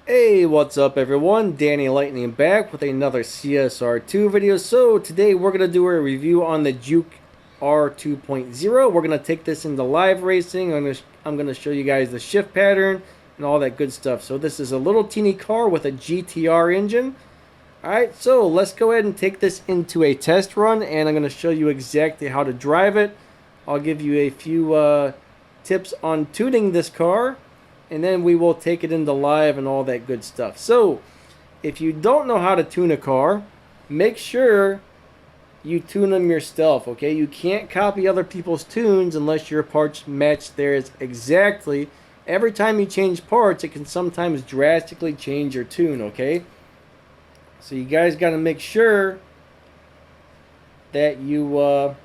Hey, what's up everyone? Danny Lightning back with another CSR2 video. So today we're going to do a review on the Juke R2.0. We're going to take this into live racing. I'm going to show you guys the shift pattern and all that good stuff. So this is a little teeny car with a GTR engine. Alright, so let's go ahead and take this into a test run, and I'm going to show you exactly how to drive it. I'll give you a few tips on tuning this car, and then we will take it into live and all that good stuff. So if you don't know how to tune a car, make sure you tune them yourself, okay? You can't copy other people's tunes unless your parts match theirs exactly. Every time you change parts, it can sometimes drastically change your tune, okay? So you guys got to make sure that you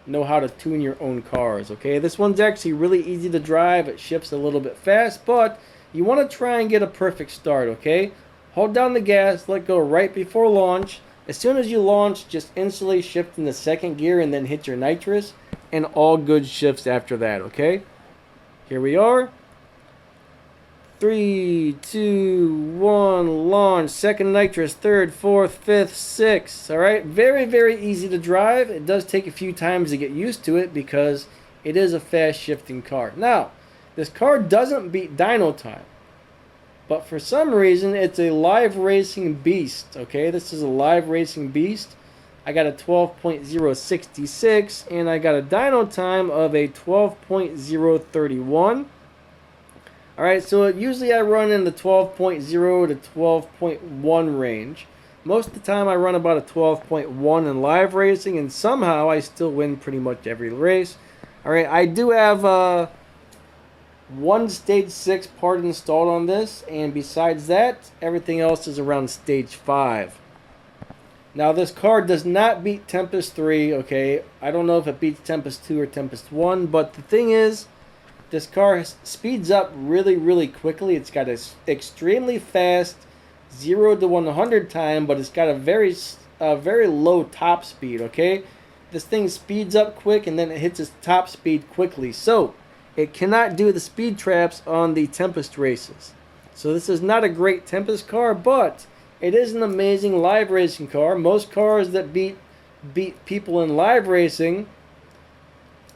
know how to tune your own cars, okay? This one's actually really easy to drive. It shifts a little bit fast, but you want to try and get a perfect start, okay? Hold down the gas, let go right before launch. As soon as you launch, just instantly shift into second gear and then hit your nitrous, and all good shifts after that, okay? Here we are. 3, 2, 1, launch. Second nitrous, third, fourth, fifth, sixth. Alright, very, very easy to drive. It does take a few times to get used to it because it is a fast shifting car. Now, this car doesn't beat dyno time, but for some reason it's a live racing beast. Okay, this is a live racing beast. I got a 12.066 and I got a dyno time of a 12.031. Alright, so usually I run in the 12.0 to 12.1 range. Most of the time I run about a 12.1 in live racing, and somehow I still win pretty much every race. Alright, I do have one stage 6 part installed on this, and besides that, everything else is around stage 5. Now this car does not beat Tempest 3, okay? I don't know if it beats Tempest 2 or Tempest 1, but the thing is, this car speeds up really, really quickly. It's got an extremely fast 0 to 100 time, but it's got a very low top speed, okay? This thing speeds up quick and then it hits its top speed quickly. So, it cannot do the speed traps on the Tempest races. So this is not a great Tempest car, but it is an amazing live racing car. Most cars that beat people in live racing,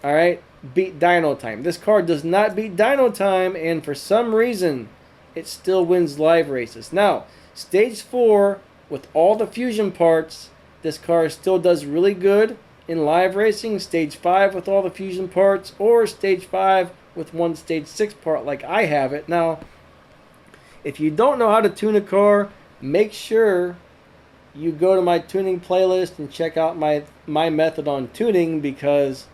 alright, beat dyno time. This car does not beat dyno time, and for some reason it still wins live races. Now, stage 4 with all the fusion parts, this car still does really good in live racing. Stage 5 with all the fusion parts, or stage 5 with one stage 6 part like I have it. Now, if you don't know how to tune a car, make sure you go to my tuning playlist and check out my method on tuning, because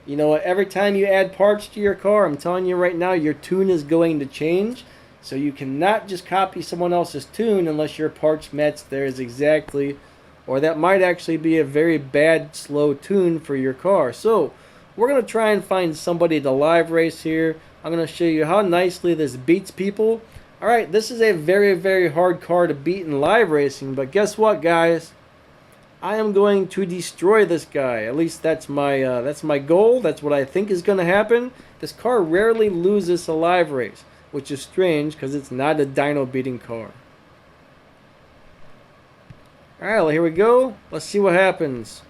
you know what, every time you add parts to your car, I'm telling you right now, your tune is going to change. So you cannot just copy someone else's tune unless your parts match theirs exactly, or that might actually be a very bad slow tune for your car. So we're going to try and find somebody to live race here. I'm going to show you how nicely this beats people. Alright, this is a very, very hard car to beat in live racing, but guess what, guys? I am going to destroy this guy. At least that's my goal. That's what I think is going to happen. This car rarely loses a live race, which is strange because it's not a dyno beating car. Alright, well, here we go. Let's see what happens.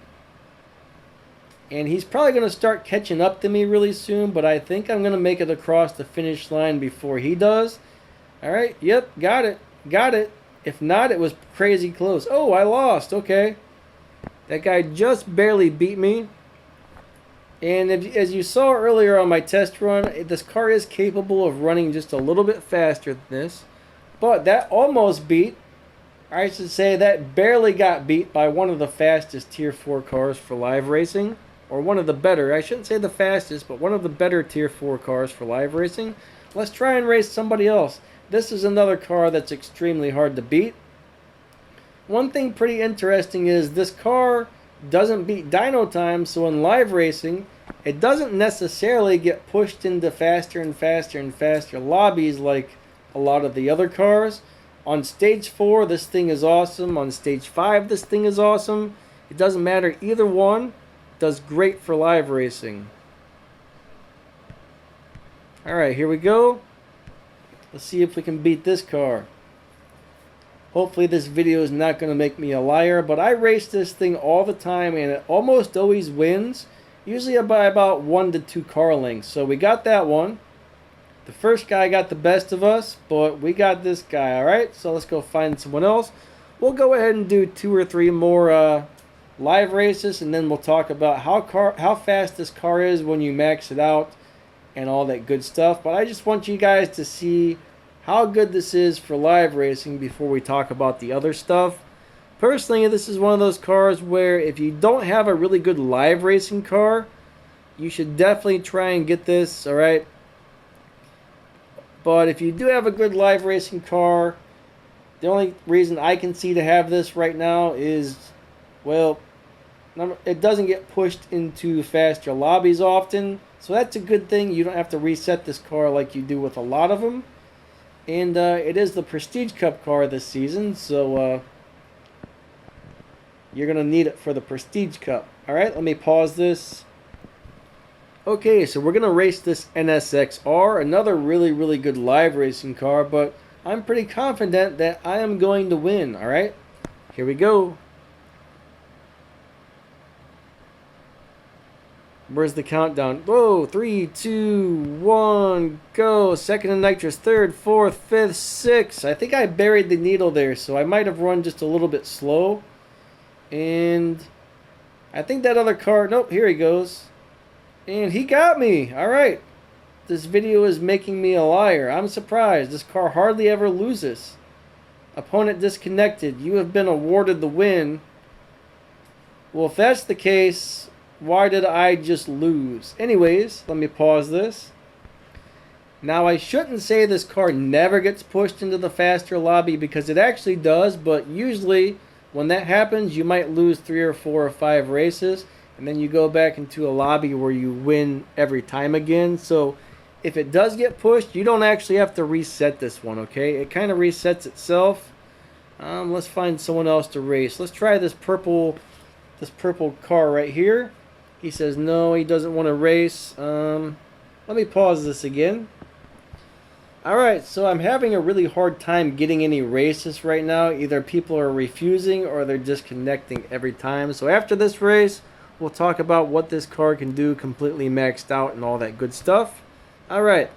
And he's probably going to start catching up to me really soon, but I think I'm going to make it across the finish line before he does. Alright, yep, got it. Got it. If not, it was crazy close. Oh, I lost. Okay. That guy just barely beat me. And as you saw earlier on my test run, this car is capable of running just a little bit faster than this. But that almost beat, I should say that barely got beat by one of the fastest Tier 4 cars for live racing. Or one of the better, I shouldn't say the fastest, but one of the better Tier 4 cars for live racing. Let's try and race somebody else. This is another car that's extremely hard to beat. One thing pretty interesting is this car doesn't beat dyno time, so in live racing, it doesn't necessarily get pushed into faster and faster and faster lobbies like a lot of the other cars. On stage 4, this thing is awesome. On stage 5, this thing is awesome. It doesn't matter, either one does great for live racing. Alright, here we go. Let's see if we can beat this car. Hopefully this video is not going to make me a liar, but I race this thing all the time and it almost always wins. Usually by about 1 to 2 car lengths. So we got that one. The first guy got the best of us, but we got this guy, alright? So let's go find someone else. We'll go ahead and do 2 or 3 more live races, and then we'll talk about how fast this car is when you max it out and all that good stuff. But I just want you guys to see how good this is for live racing before we talk about the other stuff. Personally, this is one of those cars where if you don't have a really good live racing car, you should definitely try and get this, alright? But if you do have a good live racing car, the only reason I can see to have this right now is, well, it doesn't get pushed into faster lobbies often. So that's a good thing. You don't have to reset this car like you do with a lot of them. And it is the Prestige Cup car this season, so you're going to need it for the Prestige Cup. Alright, let me pause this. Okay, so we're going to race this NSX-R, another really, really good live racing car, but I'm pretty confident that I am going to win, alright? Here we go. Where's the countdown? Whoa, 3, 2, 1, go. Second and nitrous, third, fourth, fifth, sixth. I think I buried the needle there, so I might have run just a little bit slow. And I think that other car, nope, here he goes. And he got me. Alright. This video is making me a liar. I'm surprised. This car hardly ever loses. Opponent disconnected. You have been awarded the win. Well, if that's the case, why did I just lose? Anyways, let me pause this. Now, I shouldn't say this car never gets pushed into the faster lobby because it actually does, but usually when that happens, you might lose 3 or 4 or 5 races, and then you go back into a lobby where you win every time again. So if it does get pushed, you don't actually have to reset this one, okay? It kind of resets itself. Let's find someone else to race. Let's try this purple car right here. He says no, he doesn't want to race. Let me pause this again. Alright, so I'm having a really hard time getting any races right now. Either people are refusing or they're disconnecting every time. So after this race, we'll talk about what this car can do completely maxed out and all that good stuff. Alright.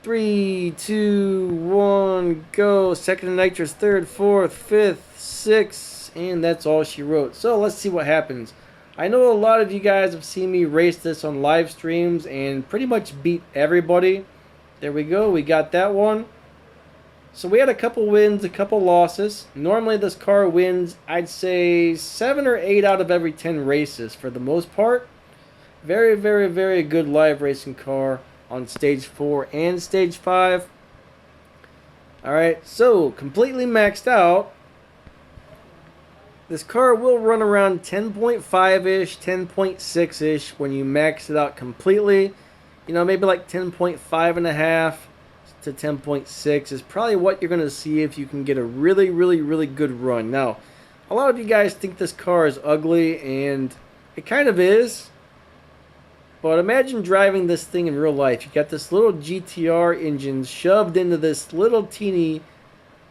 3, 2, 1, go. Second and nitrous, third, fourth, fifth, sixth, and that's all she wrote. So let's see what happens. I know a lot of you guys have seen me race this on live streams and pretty much beat everybody. There we go, we got that one. So we had a couple wins, a couple losses. Normally this car wins, I'd say 7 or 8 out of every 10 races for the most part. Very, very, very good live racing car on stage 4 and stage 5. Alright, so completely maxed out. This car will run around 10.5-ish, 10.6-ish when you max it out completely. You know, maybe like 10.5.5 to 10.6 is probably what you're going to see if you can get a really, really, really good run. Now, a lot of you guys think this car is ugly, and it kind of is. But imagine driving this thing in real life. You got this little GTR engine shoved into this little teeny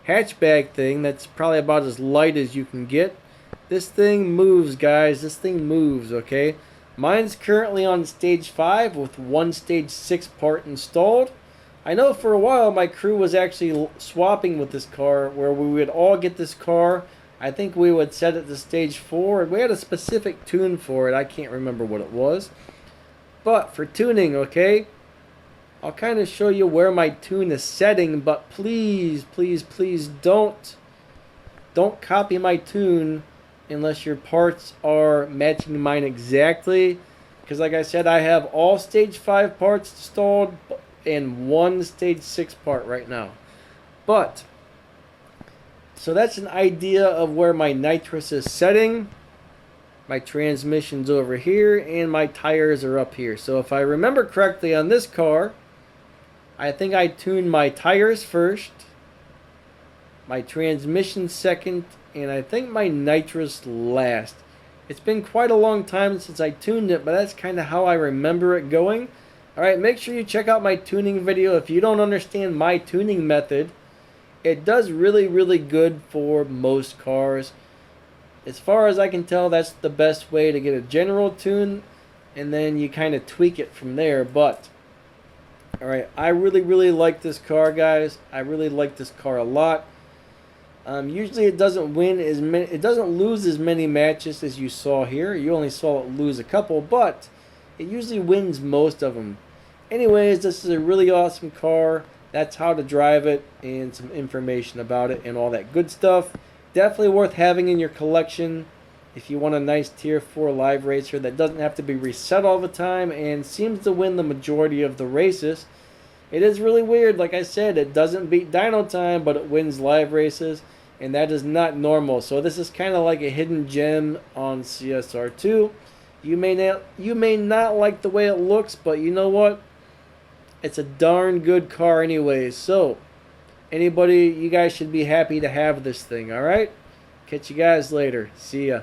hatchback thing that's probably about as light as you can get. This thing moves, guys. This thing moves, okay? Mine's currently on stage 5 with 1 stage 6 part installed. I know for a while my crew was actually swapping with this car where we would all get this car. I think we would set it to stage 4. And we had a specific tune for it. I can't remember what it was. But for tuning, okay, I'll kind of show you where my tune is setting. But please, please, please don't copy my tune unless your parts are matching mine exactly. Because like I said, I have all stage 5 parts installed and 1 stage 6 part right now. But, so that's an idea of where my nitrous is setting. My transmission's over here and my tires are up here. So if I remember correctly on this car, I think I tuned my tires first, my transmission second, and I think my nitrous last. It's been quite a long time since I tuned it, but that's kind of how I remember it going. Alright, make sure you check out my tuning video. If you don't understand my tuning method, it does really good for most cars. As far as I can tell, that's the best way to get a general tune, and then you kind of tweak it from there. But alright, I really like this car, guys. I really like this car a lot. Usually it doesn't win as many, it doesn't lose as many matches as you saw here. You only saw it lose a couple, but it usually wins most of them. Anyways, this is a really awesome car. That's how to drive it and some information about it and all that good stuff. Definitely worth having in your collection if you want a nice Tier 4 live racer that doesn't have to be reset all the time and seems to win the majority of the races. It is really weird. Like I said, it doesn't beat Dyno Time, but it wins live races, and that is not normal. So this is kind of like a hidden gem on Csr2. You may not like the way it looks, but you know what? It's a darn good car anyways. So you guys should be happy to have this thing, alright? Catch you guys later. See ya.